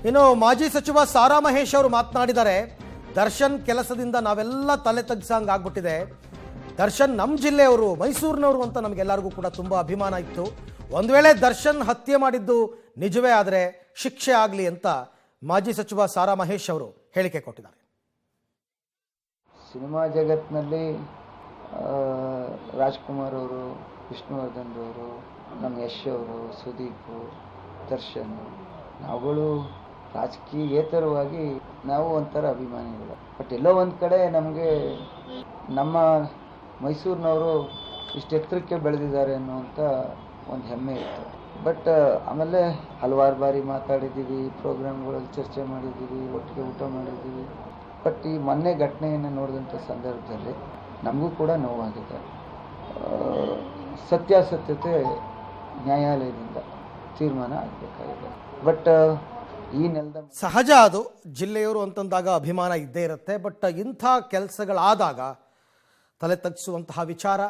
ಇನ್ನು ಮಾಜಿ ಸಚಿವ ಸಾರಾ ಮಹೇಶ್ ಅವರು ಮಾತನಾಡಿದ್ದಾರೆ. ದರ್ಶನ್ ಕೆಲಸದಿಂದ ನಾವೆಲ್ಲ ತಲೆ ತಗ್ಸಂಗ್ ಆಗ್ಬಿಟ್ಟಿದೆ. ದರ್ಶನ್ ನಮ್ಮ ಜಿಲ್ಲೆಯವರು, ಮೈಸೂರಿನವರು ಅಂತ ನಮಗೆಲ್ಲರಿಗೂ ಕೂಡ ತುಂಬ ಅಭಿಮಾನ ಇತ್ತು. ಒಂದು ವೇಳೆ ದರ್ಶನ್ ಹತ್ಯೆ ಮಾಡಿದ್ದು ನಿಜವೇ ಆದರೆ ಶಿಕ್ಷೆ ಆಗಲಿ ಅಂತ ಮಾಜಿ ಸಚಿವ ಸಾರಾ ಮಹೇಶ್ ಅವರು ಹೇಳಿಕೆ ಕೊಟ್ಟಿದ್ದಾರೆ. ಸಿನಿಮಾ ಜಗತ್ತಿನಲ್ಲಿ ರಾಜ್ಕುಮಾರ್ ಅವರು, ವಿಷ್ಣುವರ್ಧನ್ ಅವರು, ನಮ್ಮ ಯಶ್ ಅವರು, ಸುದೀಪ್, ದರ್ಶನ್, ನಾವುಗಳು ರಾಜಕೀಯೇತರವಾಗಿ ನಾವು ಒಂಥರ ಅಭಿಮಾನಿಗಳು. ಬಟ್ ಎಲ್ಲೋ ಒಂದು ಕಡೆ ನಮಗೆ ನಮ್ಮ ಮೈಸೂರಿನವರು ಇಷ್ಟು ಎತ್ತರಕ್ಕೆ ಬೆಳೆದಿದ್ದಾರೆ ಅನ್ನುವಂಥ ಒಂದು ಹೆಮ್ಮೆ ಇತ್ತು. ಬಟ್ ಆಮೇಲೆ ಹಲವಾರು ಬಾರಿ ಮಾತಾಡಿದ್ದೀವಿ, ಪ್ರೋಗ್ರಾಮ್ಗಳಲ್ಲಿ ಚರ್ಚೆ ಮಾಡಿದ್ದೀವಿ, ಒಟ್ಟಿಗೆ ಊಟ ಮಾಡಿದ್ದೀವಿ. ಬಟ್ ಈ ಮೊನ್ನೆ ಘಟನೆಯನ್ನು ನೋಡಿದಂಥ ಸಂದರ್ಭದಲ್ಲಿ ನಮಗೂ ಕೂಡ ನೋವಾಗಿದೆ. ಸತ್ಯಾಸತ್ಯತೆ ನ್ಯಾಯಾಲಯದಿಂದ ತೀರ್ಮಾನ ಆಗಬೇಕಾಗಿದೆ. ಬಟ್ ಈ ನೆಲದ ಸಹಜ ಅದು, ಜಿಲ್ಲೆಯವರು ಅಂತಂದಾಗ ಅಭಿಮಾನ ಇದ್ದೇ ಇರುತ್ತೆ. ಬಟ್ ಇಂಥ ಕೆಲಸಗಳಾದಾಗ ತಲೆ ತಗ್ಗಿಸುವಂತಹ ವಿಚಾರ